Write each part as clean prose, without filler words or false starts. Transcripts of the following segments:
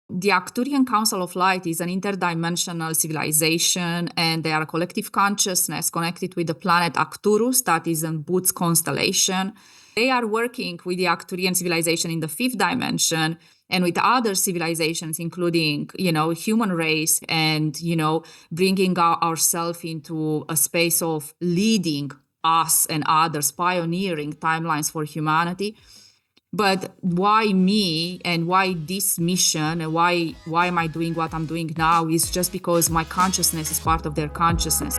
The Arcturian Council of Light is an interdimensional civilization, and they are a collective consciousness connected with the planet Arcturus that is in Booth's constellation. They are working with the Arcturian civilization in the fifth dimension and with other civilizations, including, human race, and, bringing ourselves into a space of leading us and others, pioneering timelines for humanity. But why me and why this mission and why am I doing what I'm doing now is just because my consciousness is part of their consciousness.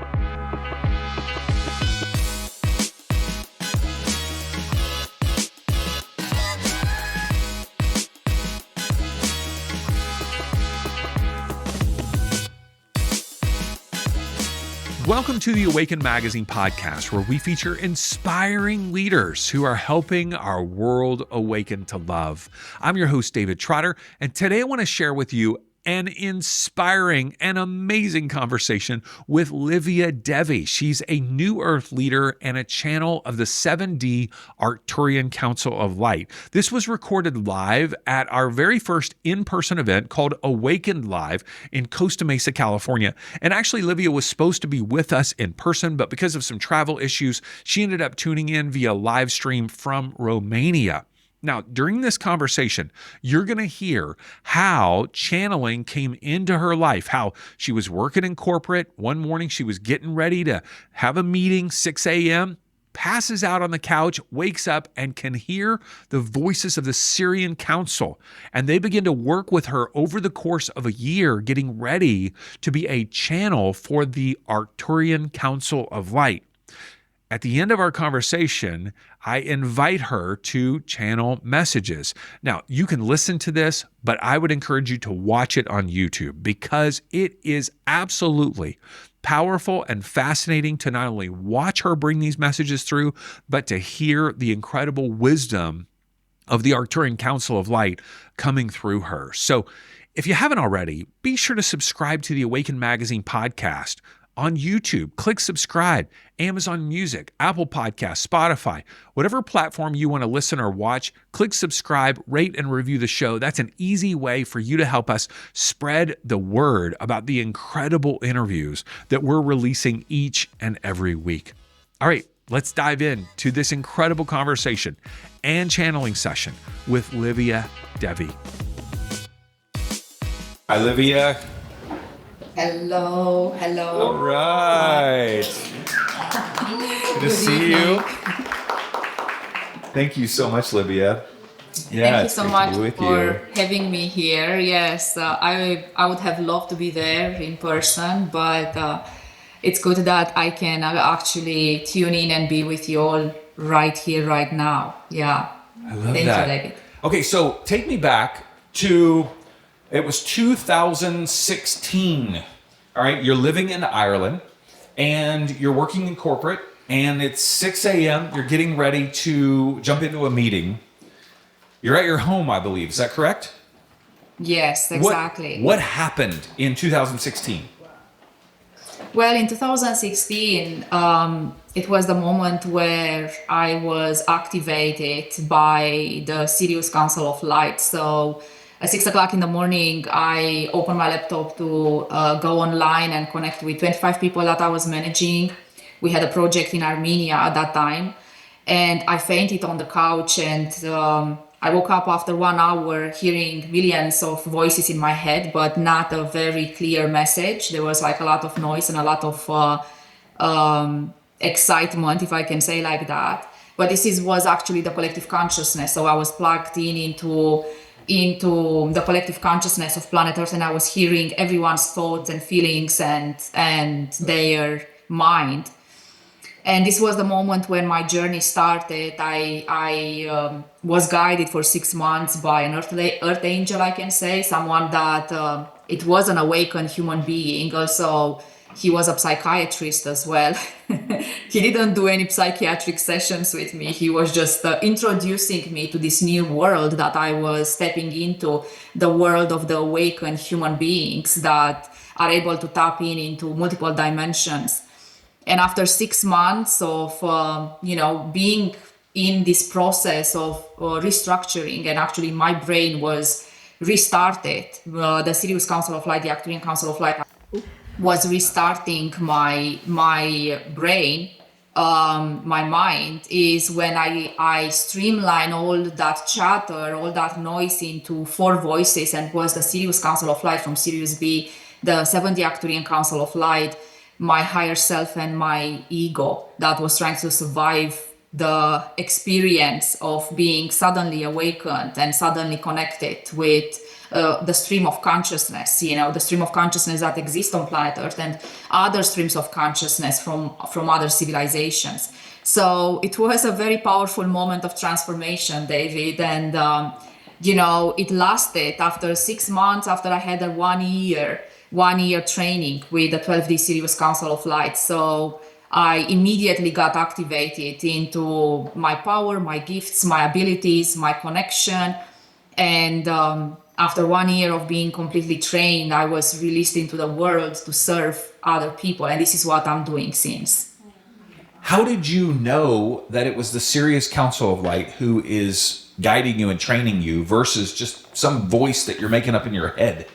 Welcome to the Awaken Magazine podcast, where we feature inspiring leaders who are helping our world awaken to love. I'm your host, David Trotter, and today I want to share with you an inspiring and amazing conversation with Livia Devi. She's a New Earth leader and a channel of the 7D Arcturian Council of Light. This was recorded live at our very first in-person event called Awaken Live in Costa Mesa, California. And actually, Livia was supposed to be with us in person, but because of some travel issues, she ended up tuning in via live stream from Romania. Now, during this conversation, you're going to hear how channeling came into her life, how she was working in corporate. One morning, she was getting ready to have a meeting, 6 a.m., passes out on the couch, wakes up, and can hear the voices of the Syrian Council. And they begin to work with her over the course of a year, getting ready to be a channel for the Arcturian Council of Light. At the end of our conversation, I invite her to channel messages. Now, you can listen to this, but I would encourage you to watch it on YouTube because it is absolutely powerful and fascinating to not only watch her bring these messages through, but to hear the incredible wisdom of the Arcturian Council of Light coming through her. So if you haven't already, be sure to subscribe to the Awaken Magazine podcast on YouTube. Click subscribe, Amazon Music, Apple Podcasts, Spotify, whatever platform you want to listen or watch, click subscribe, rate and review the show. That's an easy way for you to help us spread the word about the incredible interviews that we're releasing each and every week. All right, let's dive into this incredible conversation and channeling session with Livia Devi. Hi, Livia. Hello. All right. Good to see you. Thank you so much, Livia. Thank you so much for having me here. Yes, I would have loved to be there in person, but it's good that I can actually tune in and be with you all right here, right now. Yeah. I love Thank that. you, David. Okay, so take me back to, it was 2016. All right, you're living in Ireland and you're working in corporate and it's 6 a.m. You're getting ready to jump into a meeting. You're at your home, I believe. Is that correct? Yes, exactly. What happened in 2016? Well, in 2016, it was the moment where I was activated by the Sirius Council of Light. So at 6 o'clock in the morning, I opened my laptop to go online and connect with 25 people that I was managing. We had a project in Armenia at that time, and I fainted on the couch, and I woke up after 1 hour hearing millions of voices in my head, but not a very clear message. There was like a lot of noise and a lot of excitement, if I can say like that. But was actually the collective consciousness. So I was plugged into the collective consciousness of planet Earth, and I was hearing everyone's thoughts and feelings and their mind. And this was the moment when my journey started. I was guided for 6 months by an earth angel, I can say, someone that it was an awakened human being. Also, he was a psychiatrist as well. He didn't do any psychiatric sessions with me. He was just introducing me to this new world that I was stepping into, the world of the awakened human beings that are able to tap into multiple dimensions. And after 6 months of, being in this process of restructuring, and actually my brain was restarted. The Sirius Council of Light, the Arcturian Council of Light, was restarting my brain, my mind, is when I streamline all that chatter, all that noise into 4 voices, and was the Sirius Council of Light from Sirius B, the 70 Arcturian Council of Light, my higher self, and my ego that was trying to survive the experience of being suddenly awakened and suddenly connected with the stream of consciousness, the stream of consciousness that exists on planet Earth and other streams of consciousness from other civilizations. So it was a very powerful moment of transformation, David. And, it lasted after 6 months, after I had a 1 year training with the 12D Sirius Council of Light. So I immediately got activated into my power, my gifts, my abilities, my connection. And after 1 year of being completely trained, I was released into the world to serve other people. And this is what I'm doing since. How did you know that it was the Sirius Council of Light who is guiding you and training you versus just some voice that you're making up in your head?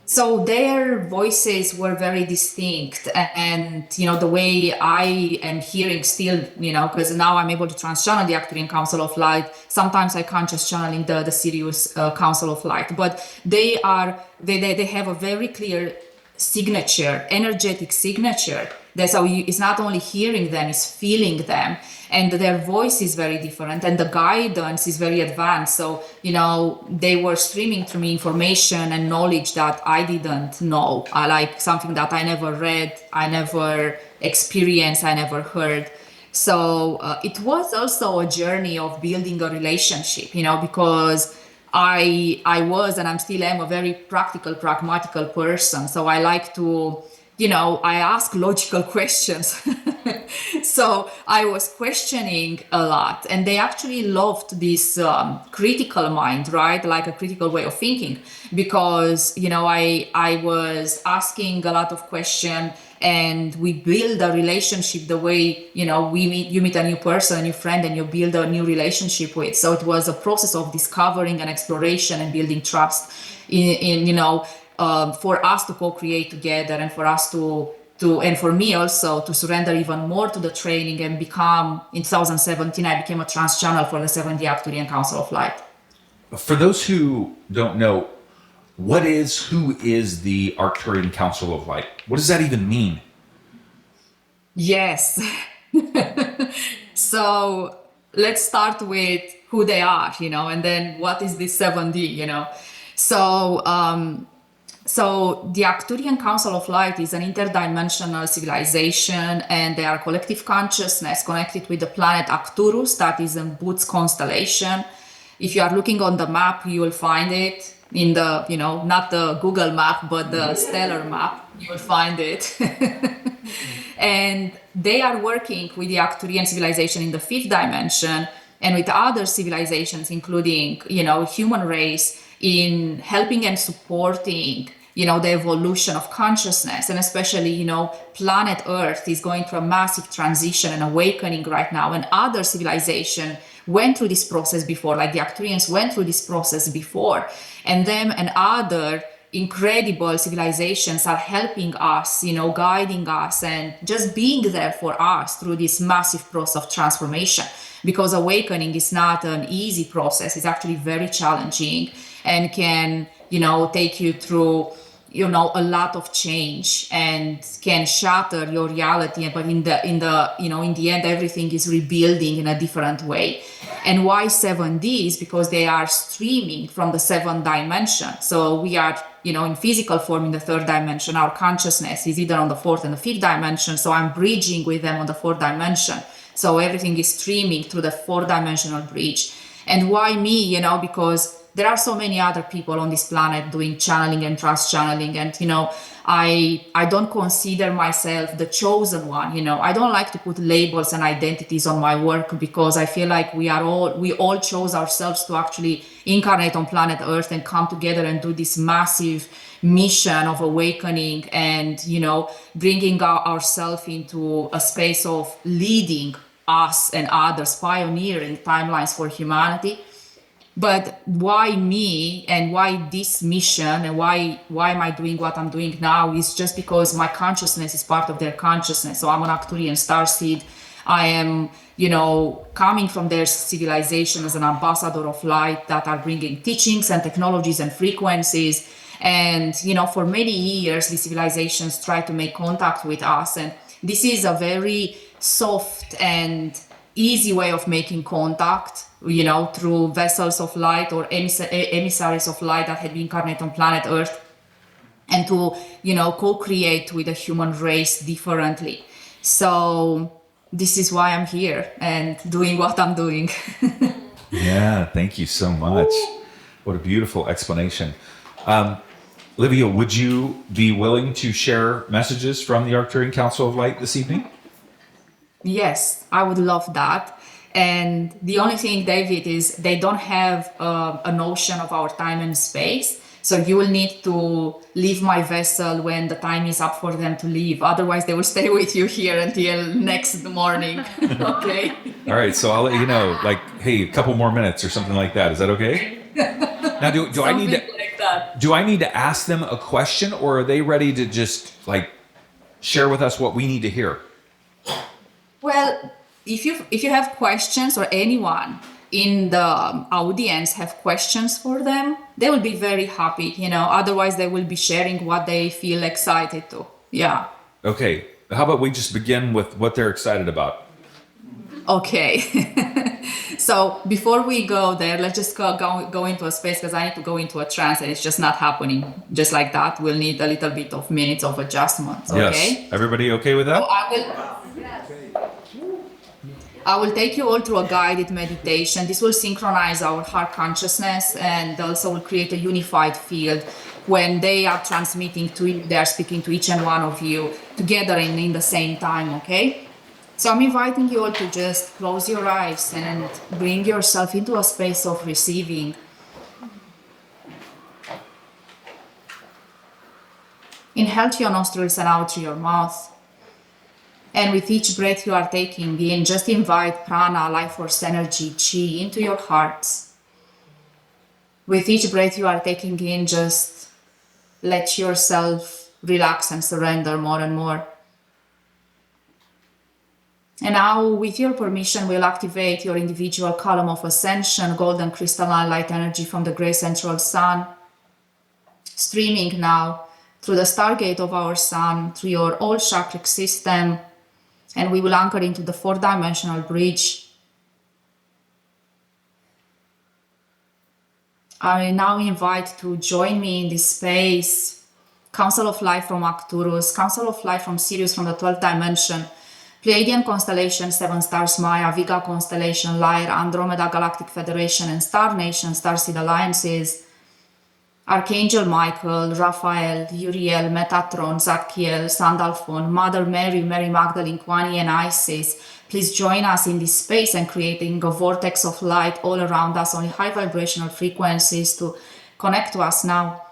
So their voices were very distinct, and the way I am hearing still, because now I'm able to trans-channel the Arcturian Council of Light. Sometimes I can't just channeling the Sirius Council of Light, but they have a very clear signature, energetic signature. So it's not only hearing them, it's feeling them. And their voice is very different, and the guidance is very advanced. So, they were streaming to me information and knowledge that I didn't know. Like something that I never read, I never experienced, I never heard. So it was also a journey of building a relationship, because I was, and I'm still am, a very practical, pragmatical person. So I like to, I ask logical questions. So I was questioning a lot, and they actually loved this critical mind, right? Like a critical way of thinking, because, I was asking a lot of questions, and we build a relationship the way, you meet a new person, a new friend, and you build a new relationship with. So it was a process of discovering and exploration and building trust for us to co-create together, and for us to and for me also to surrender even more to the training and become, in 2017, I became a trans channel for the 70 Arcturian Council of Light. For those who don't know, who is the Arcturian Council of Light? What does that even mean? Yes. So let's start with who they are, and then what is this 7D, So the Arcturian Council of Light is an interdimensional civilization, and they are collective consciousness connected with the planet Arcturus that is in Boots constellation. If you are looking on the map, you will find it in the, not the Google map, but the stellar map, you will find it. And they are working with the Arcturian civilization in the 5th dimension, and with other civilizations, including, human race, in helping and supporting the evolution of consciousness. And especially, planet Earth is going through a massive transition and awakening right now. And other civilization went through this process before, like the Arcturians went through this process before. And them and other incredible civilizations are helping us, guiding us and just being there for us through this massive process of transformation. Because awakening is not an easy process. It's actually very challenging and can, take you through, a lot of change and can shatter your reality. But in the end, everything is rebuilding in a different way. And why 7D is because they are streaming from the 7th dimension. So we are, in physical form in the 3rd dimension. Our consciousness is either on the 4th and the 5th dimension. So I'm bridging with them on the 4th dimension. So everything is streaming through the 4th dimensional bridge. And why me? Because there are so many other people on this planet doing channeling and trust channeling. And, I don't consider myself the chosen one. I don't like to put labels and identities on my work, because I feel like we all chose ourselves to actually incarnate on planet Earth and come together and do this massive mission of awakening and, bringing ourselves into a space of leading us and others, pioneering timelines for humanity. But why me, and why this mission, and why am I doing what I'm doing now, is just because my consciousness is part of their consciousness. So I'm an Arcturian starseed. I am, coming from their civilization as an ambassador of light that are bringing teachings and technologies and frequencies. And, for many years, the civilizations try to make contact with us. And this is a very soft and easy way of making contact, through vessels of light or emissaries of light that had been incarnate on planet Earth, and to, co-create with the human race differently. So this is why I'm here and doing what I'm doing. Yeah, thank you so much. What a beautiful explanation. Livia, would you be willing to share messages from the Arcturian Council of Light this evening? Yes, I would love that. And the only thing, David, is they don't have a notion of our time and space. So you will need to leave my vessel when the time is up for them to leave. Otherwise, they will stay with you here until next morning. Okay? All right, so I'll let you know, hey, a couple more minutes or something like that. Is that okay? Now, do I need to like that. do I need to ask them a question, or are they ready to just share with us what we need to hear? Well, if you have questions, or anyone in the audience have questions for them, they will be very happy, otherwise they will be sharing what they feel excited to. Yeah. Okay, how about we just begin with what they're excited about? Okay. So before we go there, let's just go into a space, because I need to go into a trance and it's just not happening just like that. We'll need a little bit of minutes of adjustments. Okay. Yes. Everybody okay with that? So I will take you all through a guided meditation. This will synchronize our heart consciousness, and also will create a unified field. When they are transmitting to you, they are speaking to each and one of you together in the same time, okay? So I'm inviting you all to just close your eyes and bring yourself into a space of receiving. Inhale through your nostrils and out through your mouth. And with each breath you are taking in, just invite prana, life force energy, chi, into your hearts. With each breath you are taking in, just let yourself relax and surrender more and more. And now, with your permission, we'll activate your individual column of ascension, golden crystalline light energy from the gray central sun, streaming now through the stargate of our sun, through your all chakric system, and we will anchor into the 4-dimensional bridge. I now invite to join me in this space, Council of Light from Arcturus, Council of Light from Sirius from the 12th dimension, Pleiadian constellation, 7 stars Maya, Vega constellation, Lyre, Andromeda Galactic Federation, and Star Nation, Starseed Alliances, Archangel Michael, Raphael, Uriel, Metatron, Zadkiel, Sandalphon, Mother Mary, Mary Magdalene, Kwani, and Isis. Please join us in this space and creating a vortex of light all around us, only high vibrational frequencies to connect to us now.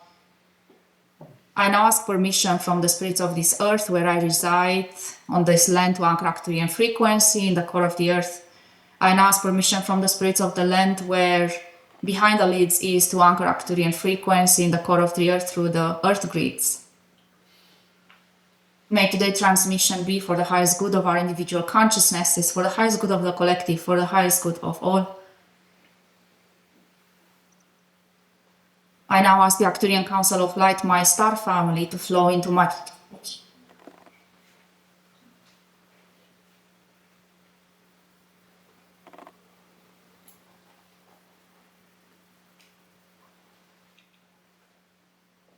I now ask permission from the spirits of this earth where I reside on this land to anchor Arcturian frequency in the core of the earth. I now ask permission from the spirits of the land where behind the lids is to anchor Arcturian frequency in the core of the earth through the earth grids. May today's transmission be for the highest good of our individual consciousnesses, for the highest good of the collective, for the highest good of all. I now ask the Arcturian Council of Light, my star family, to flow into my...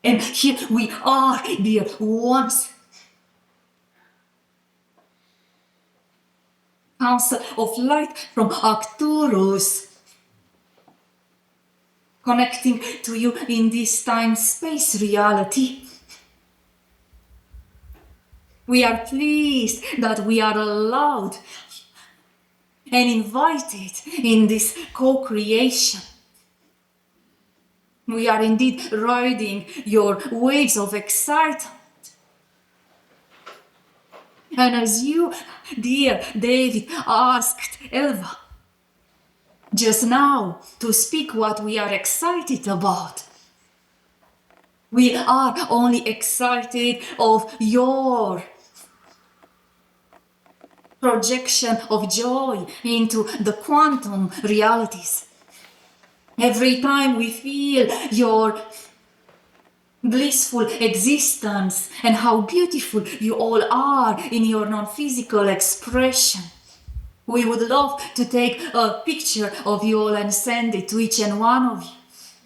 And here we are, dear ones. Council of Light from Arcturus, connecting to you in this time-space reality. We are pleased that we are allowed and invited in this co-creation. We are indeed riding your waves of excitement. And as you, dear David, asked Elva, just now to speak what we are excited about. We are only excited of your projection of joy into the quantum realities. Every time we feel your blissful existence and how beautiful you all are in your non-physical expression, we would love to take a picture of you all and send it to each and one of you.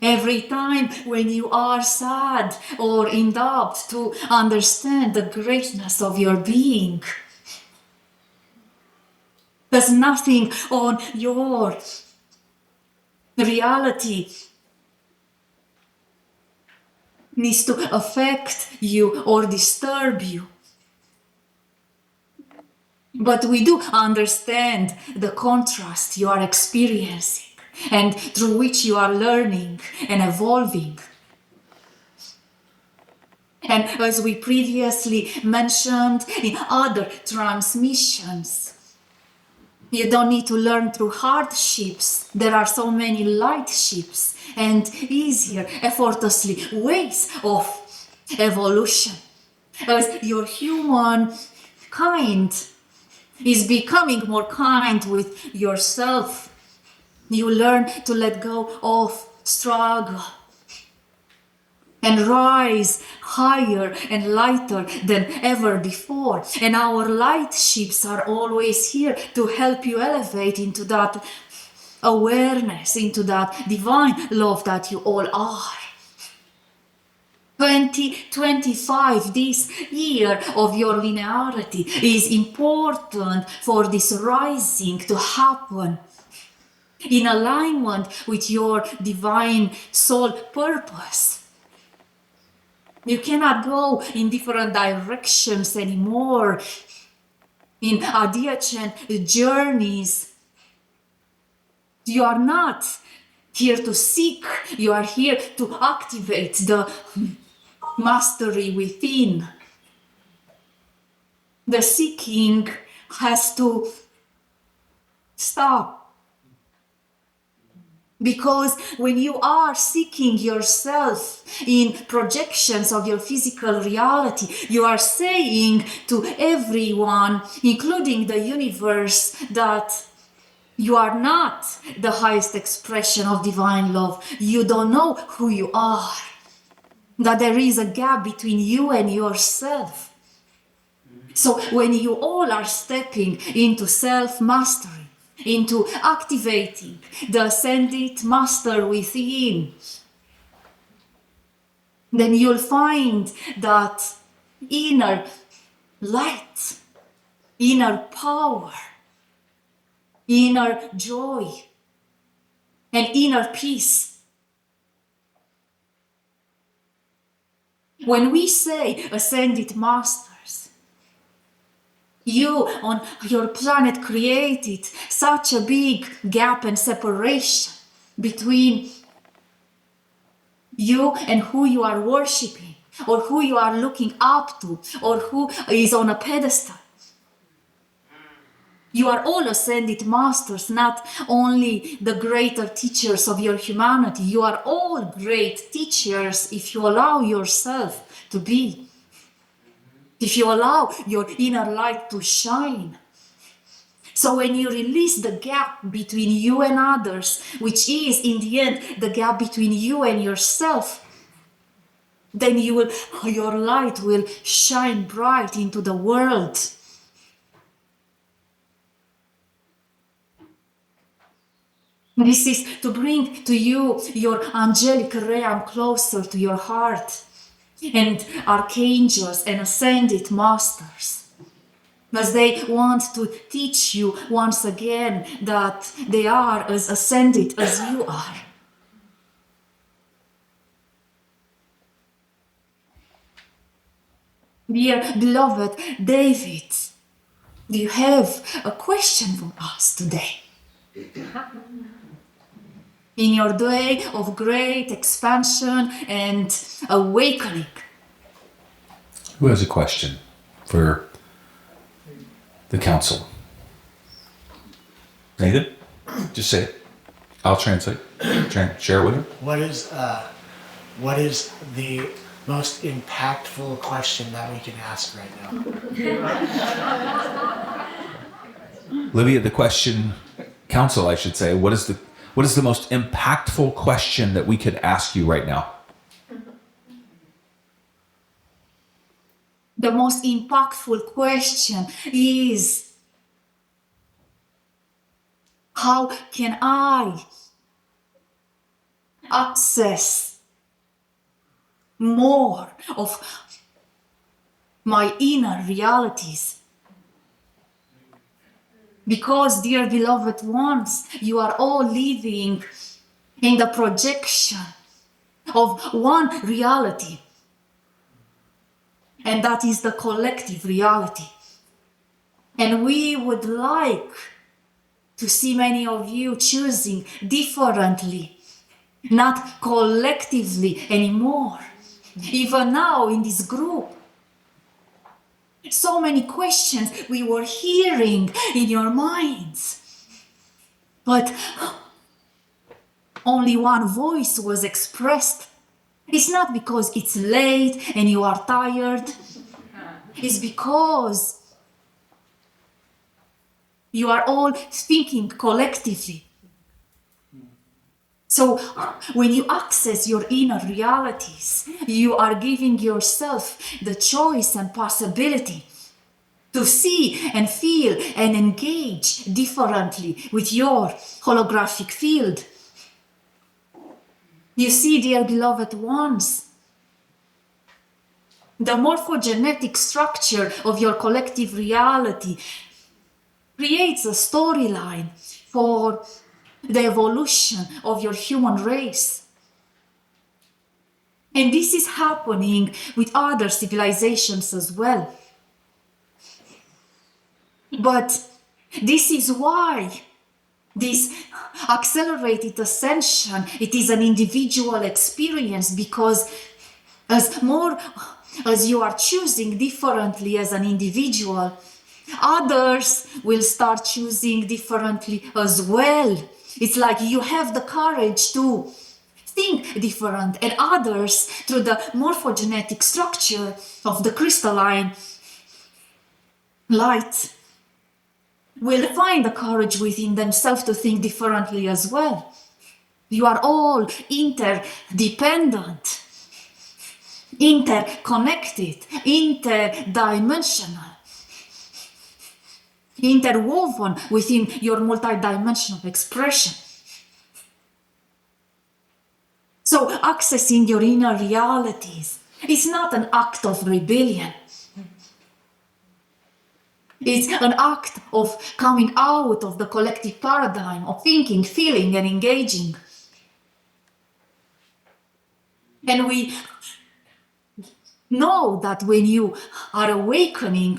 Every time when you are sad or in doubt, to understand the greatness of your being. There's nothing on your reality needs to affect you or disturb you. But we do understand the contrast you are experiencing and through which you are learning and evolving. And as we previously mentioned in other transmissions, you don't need to learn through hardships. There are so many light ships and easier, effortlessly ways of evolution. As your human kind is becoming more kind with yourself, you learn to let go of struggle and rise higher and lighter than ever before. And our light ships are always here to help you elevate into that awareness, into that divine love that you all are. 2025, this year of your linearity, is important for this rising to happen in alignment with your divine soul purpose. You cannot go in different directions anymore, in adjacent journeys. You are not here to seek, you are here to activate the mastery within. The seeking has to stop. Because when you are seeking yourself in projections of your physical reality, you are saying to everyone, including the universe, that you are not the highest expression of divine love. You don't know who you are. That there is a gap between you and yourself. So when you all are stepping into self-mastery, into activating the ascended master within, then you'll find that inner light, inner power, inner joy, and inner peace. When we say ascended masters, you on your planet created such a big gap and separation between you and who you are worshipping, or who you are looking up to, or who is on a pedestal. You are all ascended masters, not only the greater teachers of your humanity. You are all great teachers if you allow yourself to be. If you allow your inner light to shine. So when you release the gap between you and others, which is in the end the gap between you and yourself, then your light will shine bright into the world. This is to bring to you your angelic realm closer to your heart, and archangels and ascended masters, as they want to teach you once again that they are as ascended as you are. Dear beloved David, do you have a question for us today? In your day of great expansion and awakening. Who has a question for the council? Nathan, just say it. I'll translate. Share it with him. What is the most impactful question that we can ask right now? Livia, the question, council, I should say, what is the most impactful question that we could ask you right now? The most impactful question is, how can I access more of my inner realities? Because, dear beloved ones, you are all living in the projection of one reality, and that is the collective reality. And we would like to see many of you choosing differently, not collectively anymore. Even now in this group, so many questions we were hearing in your minds, but only one voice was expressed. It's not because it's late and you are tired. It's because you are all thinking collectively. So when you access your inner realities, you are giving yourself the choice and possibility to see and feel and engage differently with your holographic field. You see, dear beloved ones, the morphogenetic structure of your collective reality creates a storyline for the evolution of your human race. And this is happening with other civilizations as well. But this is why this accelerated ascension, it is an individual experience, because as you are choosing differently as an individual, others will start choosing differently as well. It's like you have the courage to think different, and others, through the morphogenetic structure of the crystalline light, will find the courage within themselves to think differently as well. You are all interdependent, interconnected, interdimensional, interwoven within your multidimensional expression. So accessing your inner realities is not an act of rebellion. It's an act of coming out of the collective paradigm of thinking, feeling, and engaging. And we know that when you are awakening,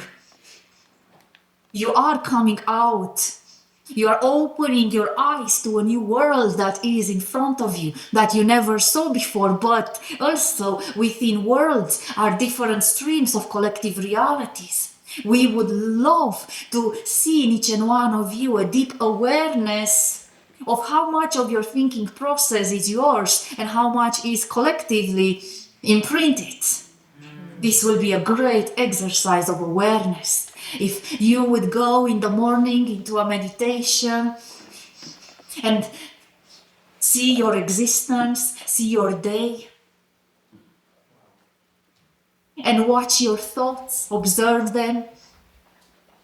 you are coming out. You are opening your eyes to a new world that is in front of you, that you never saw before, but also within worlds are different streams of collective realities. We would love to see in each and one of you a deep awareness of how much of your thinking process is yours and how much is collectively imprinted. This will be a great exercise of awareness. If you would go in the morning into a meditation and see your existence, see your day, and watch your thoughts, observe them,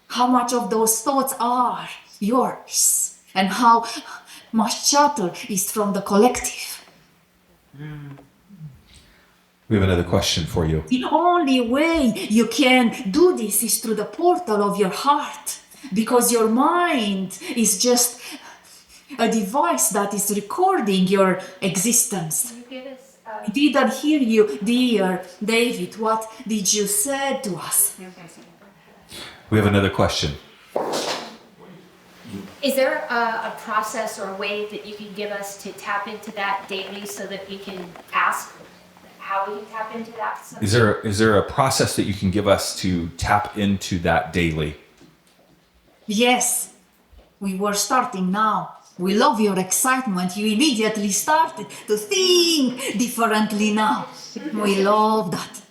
how much of those thoughts are yours and how much chatter is from the collective. We have another question for you. The only way you can do this is through the portal of your heart, because your mind is just a device that is recording your existence. I didn't hear you, dear David. What did you say to us? We have another question. Is there a process or a way that you can give us to tap into that daily so that we can ask how we can tap into that? Is there a process that you can give us to tap into that daily? Yes, we were starting now. We love your excitement. You immediately started to think differently now. We love that.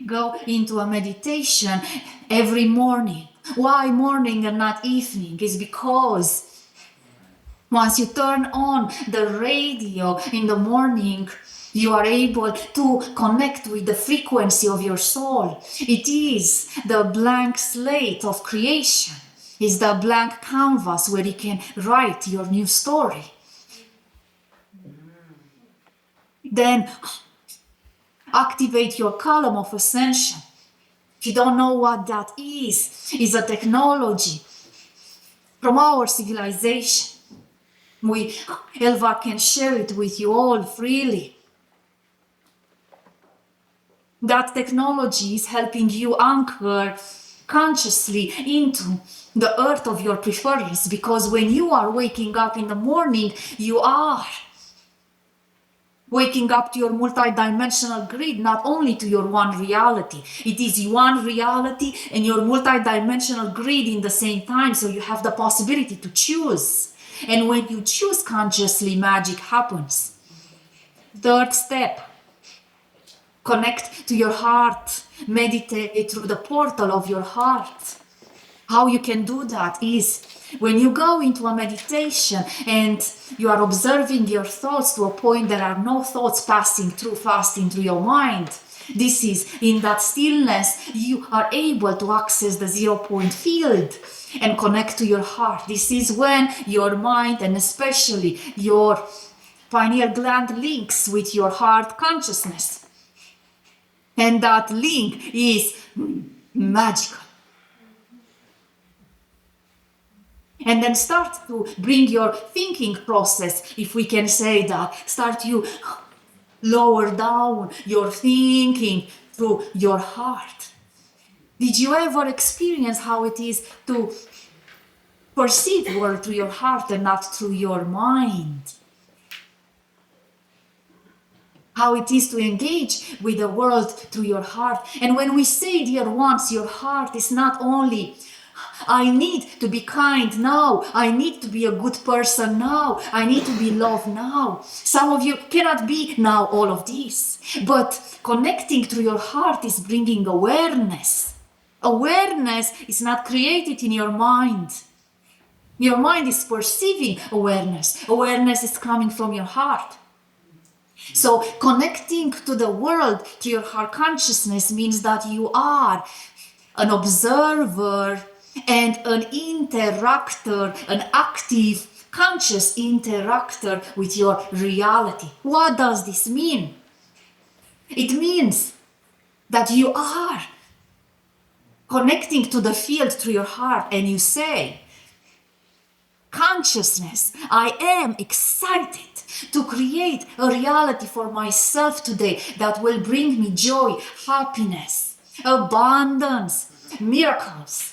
Go into a meditation every morning. Why morning and not evening? Is because once you turn on the radio in the morning, you are able to connect with the frequency of your soul. It is the blank slate of creation. It's the blank canvas where you can write your new story. Then activate your column of ascension. If you don't know what that is, it's a technology from our civilization. Elva can share it with you all freely. That technology is helping you anchor consciously into the earth of your preference, because when you are waking up in the morning, you are waking up to your multidimensional grid, not only to your one reality. It is one reality and your multidimensional grid in the same time, so you have the possibility to choose. And when you choose consciously, magic happens. Third step, connect to your heart. Meditate through the portal of your heart. How you can do that is when you go into a meditation and you are observing your thoughts to a point there are no thoughts passing through your mind. This is in that stillness you are able to access the 0 point field and connect to your heart. This is when your mind and especially your pineal gland links with your heart consciousness. And that link is magical. And then start to bring your thinking process, if we can say that, start you lower down your thinking through your heart. Did you ever experience how it is to perceive the world through your heart and not through your mind? How it is to engage with the world through your heart. And when we say, dear ones, your heart is not only I need to be kind now. I need to be a good person now. I need to be loved now. Some of you cannot be now all of this. But connecting through your heart is bringing awareness. Awareness is not created in your mind. Your mind is perceiving awareness. Awareness is coming from your heart. So connecting to the world through your heart consciousness means that you are an observer and an interactor, an active, conscious interactor with your reality. What does this mean? It means that you are connecting to the field through your heart and you say, consciousness, I am excited to create a reality for myself today that will bring me joy, happiness, abundance, miracles,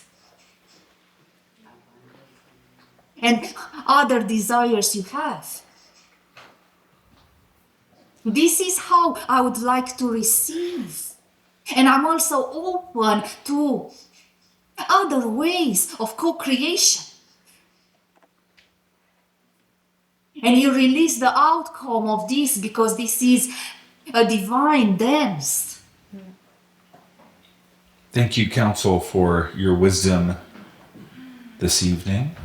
and other desires you have. This is how I would like to receive. And I'm also open to other ways of co-creation. And you release the outcome of this because this is a divine dance. Thank you, Council, for your wisdom this evening.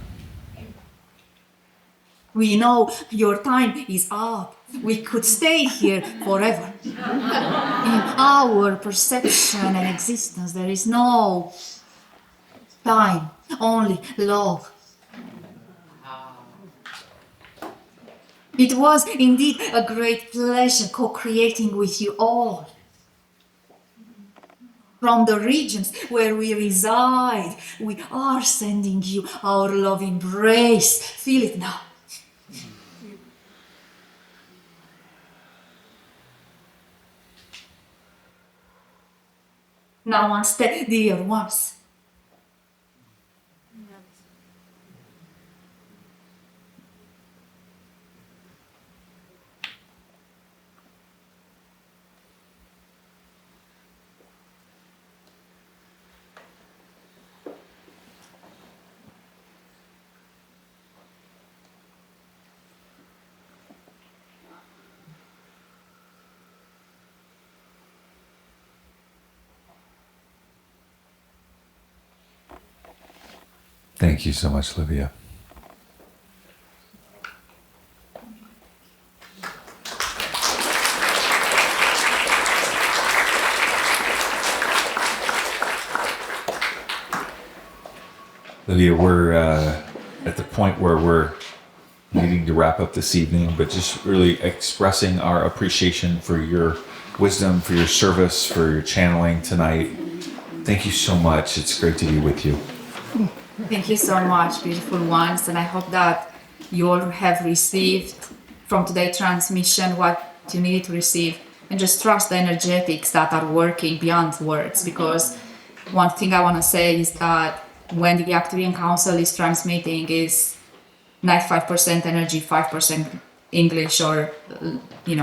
We know your time is up. We could stay here forever. In our perception and existence, there is no time, only love. It was indeed a great pleasure co-creating with you all. From the regions where we reside, we are sending you our love embrace. Feel it now. Namaste, dear ones. Thank you so much, Livia. Livia, we're at the point where we're needing to wrap up this evening, but just really expressing our appreciation for your wisdom, for your service, for your channeling tonight. Thank you so much. It's great to be with you. Thank you so much, beautiful ones. And I hope that you all have received from today's transmission what you needed to receive. And just trust the energetics that are working beyond words. Because one thing I want to say is that when the Arcturian Council is transmitting is 95% energy, 5% English or,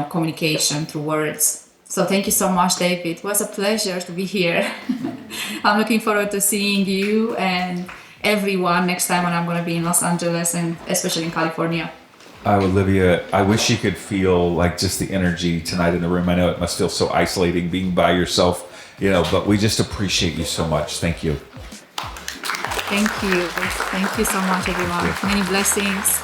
communication through words. So thank you so much, David. It was a pleasure to be here. I'm looking forward to seeing you and everyone next time when I'm going to be in Los Angeles and especially in California. Olivia, I wish you could feel like just the energy tonight in the room. I know it must feel so isolating being by yourself, but we just appreciate you so much. Thank you. Thank you. Thank you so much, everyone. Many blessings.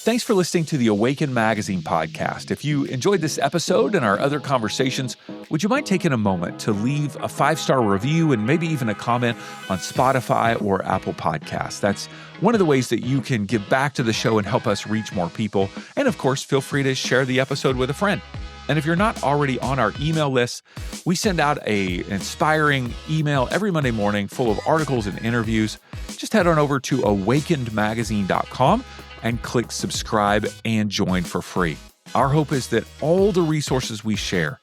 Thanks for listening to the Awaken Magazine podcast. If you enjoyed this episode and our other conversations, would you mind taking a moment to leave a 5-star review and maybe even a comment on Spotify or Apple Podcasts? That's one of the ways that you can give back to the show and help us reach more people. And of course, feel free to share the episode with a friend. And if you're not already on our email list, we send out an inspiring email every Monday morning full of articles and interviews. Just head on over to awakenedmagazine.com and click subscribe and join for free. Our hope is that all the resources we share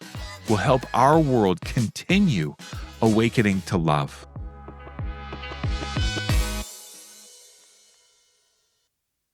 will help our world continue awakening to love.